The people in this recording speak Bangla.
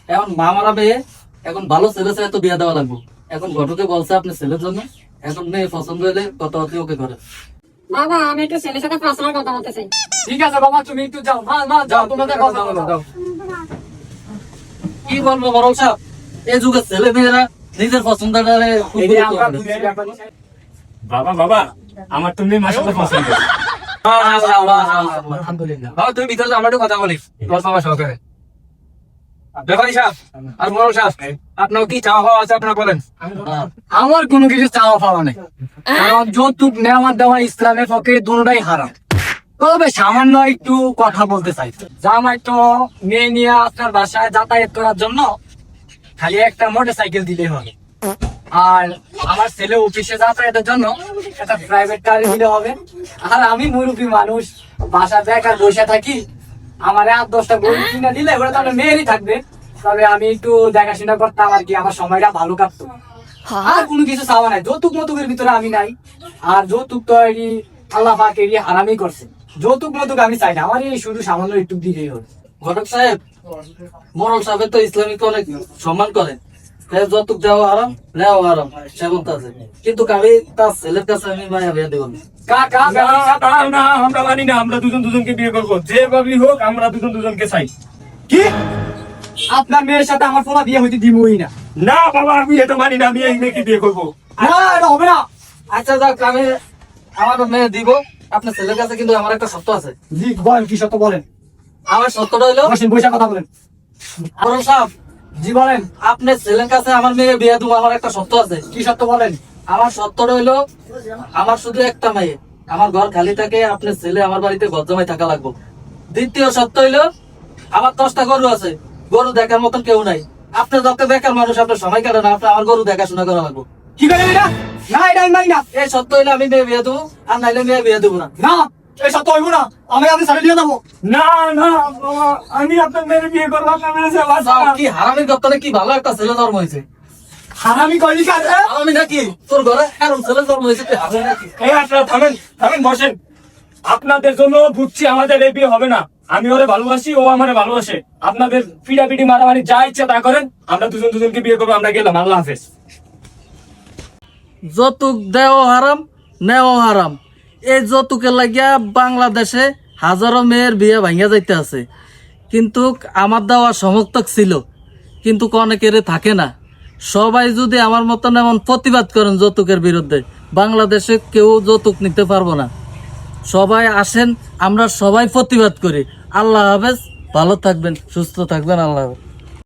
এখন মা মারা মেয়ে, এখন ভালো ছেলে চাই তো বিয়ে দেওয়া লাগবে। এখন ঘটকে বলছে আপনি ছেলের জন্য, এখন মেয়ে পছন্দ হলে কথাবার্তা ওকে করে। বাবা আমি একটু ছেলের সাথে পার্সোনাল কথা বলতে চাই। ঠিক আছে বাবা, তুমি একটু যাও। না যাও, তোমাদের কথা বলো, যাও। কি বলবো বড় সাহেব, এই যুগের ছেলে মেয়েরা নিজের পছন্দটারে খুব এই যে গুরুত্ব আমরা করে। বুঝি ব্যাপার। বাবা আমার তো মেয়ে মাসাল্লাহ পছন্দ। আলহামদুলিল্লাহ। বাবা তুমি ভিতরে যাও, আমরা একটু কথা বলি বাবা সহকারে। ব্যাপারী সাহেব আর বড় সাহেব, আপনার কি চাওয়া পাওয়া আছে আপনারা বলেন। আমার কোনো কিছু চাওয়া পাওয়া নেই, কারণ যৌতুক নেওয়া দেওয়া ইসলামের পক্ষে দুটোটাই হারাম। তবে সামান্য একটু কথা বলতে চাই। জামাই তো মেয়ে নিয়ে আপনার বাসায় যাতায়াত করার জন্য খালি একটা মোটর সাইকেল দিলেই হবে, আর আমার ছেলে অফিসে যাতায়াতের জন্য একটা প্রাইভেট গাড়ি দিলে হবে। আর আমি মুরব্বী মানুষ, বাসা বেকার বসে থাকি, আমার 8-10টা গরু কিনে দিলে ওরা তাহলে মেয়েরই থাকবে। তবে আমি একটু দেখাশোনা করতাম আর কি, আমার সময়টা ভালো কাটতো। আর কোনো কিছু চাওয়া নাই, যৌতুক মতুকের ভিতরে আমি নাই। আর যৌতুক তো আল্লাহ পাক এড়িয়ে হারামই করছে। যৌতুক মতুক আমি চাই না, আমার এই শুধু সামান্য একটু দিলেই হবে। ঘটক সাহেব, মোরল সাহেব তো ইসলামিক অনেক সম্মান করে, যৌতুক দেওয়া হারাম, নেওয়া হারাম, সে বলতে আছে। কিন্তু আমি তার ছেলের কাছে আমি মায়া বিয়ে দেবো না। আমরা মানি না, আমরা দুজনকে বিয়ে করবো, যে ভাবেই হোক আমরা দুজনকে চাই। কি আপনার মেয়ের সাথে আমার পোলা বিয়ে হইতে দিবই না? না বাবা, আমি এটা মানি না, আমি এই মেয়েকে বিয়ে করবো। না এটা হবে না। আচ্ছা যাক, আমি আমার মেয়ে দিব, আপনার ছেলের কাছে কিন্তু আমার একটা শর্ত আছে। জি বলেন, কি সত্য বলেন। আমার শর্তটা হইলো, বসেন, বসে কথা বলেন। মোরল সাহেব, জি বলেন, আপনার ছেলের কাছে আমার মেয়ে বিয়ে দেবো, আমার একটা শর্ত আছে। কি সত্য বলেন। আমার শর্তটা হইলো, আমার শুধু একটা মেয়ে, আমার ঘর খালি থাকে, আপনার ছেলে আমার বাড়িতে ঘর জমাই থাকা লাগবে। দ্বিতীয় শর্ত হইলো, আমার 10টা গরু আছে, গরু দেখার মতন কেউ নাই। আপনি যত বেকার মানুষ, আপনার সময় কাটে না, আপনি আমার গরু দেখাশোনা করা লাগবে। কি করেন এটা? না এটা আমি মানি না। এই সত্য হইলে আমি মেয়ে বিয়ে দেবো, আর নাইলে মেয়ে বিয়ে দেবো না। না এই সত্য হইব না, আমি ছেড়ে দিয়ে যাবো। না না বাবা, আমি আপনার মেয়ের বিয়ে করবো, আপনার মেয়ের সাথে বাঁচবো না। কি হারামির দপ্তরে কি ভালো একটা ছেলে জন্ম হয়েছে। হারামি কইলি কারে? আমি নাকি তোর ঘরে এরকম ছেলে জন্ম হয়েছে, তুই হারামি নাকি? এই আপনারা থামেন বসেন। আপনাদের জন্য বুঝছি আমাদের এই বিয়ে হবে না। আমি ওরে ভালোবাসি, ও আমারে ভালোবাসে। আপনাদের পিটাপিটি মারামারি যা ইচ্ছা তা করেন, আমরা দুজনকে বিয়ে করবো। আমরা গেলাম, আল্লাহ হাফেজ। যৌতুক দেওয়া হারাম, নেওয়া হারাম। এই যৌতুকের লাগিয়া বাংলাদেশে হাজারো মেয়ের বিয়ে ভাঙিয়া যাইতে আছে। কিন্তু আমার দেওয়া সমর্থক ছিল, কিন্তু অনেকের থাকে না। সবাই যদি আমার মতন এমন প্রতিবাদ করেন যৌতুকের বিরুদ্ধে, বাংলাদেশে কেউ যৌতুক নিতে পারবো না। সবাই আসেন, আমরা সবাই প্রতিবাদ করি। আল্লাহ হাফেজ, ভালো থাকবেন, সুস্থ থাকবেন, আল্লাহ হাফেজ।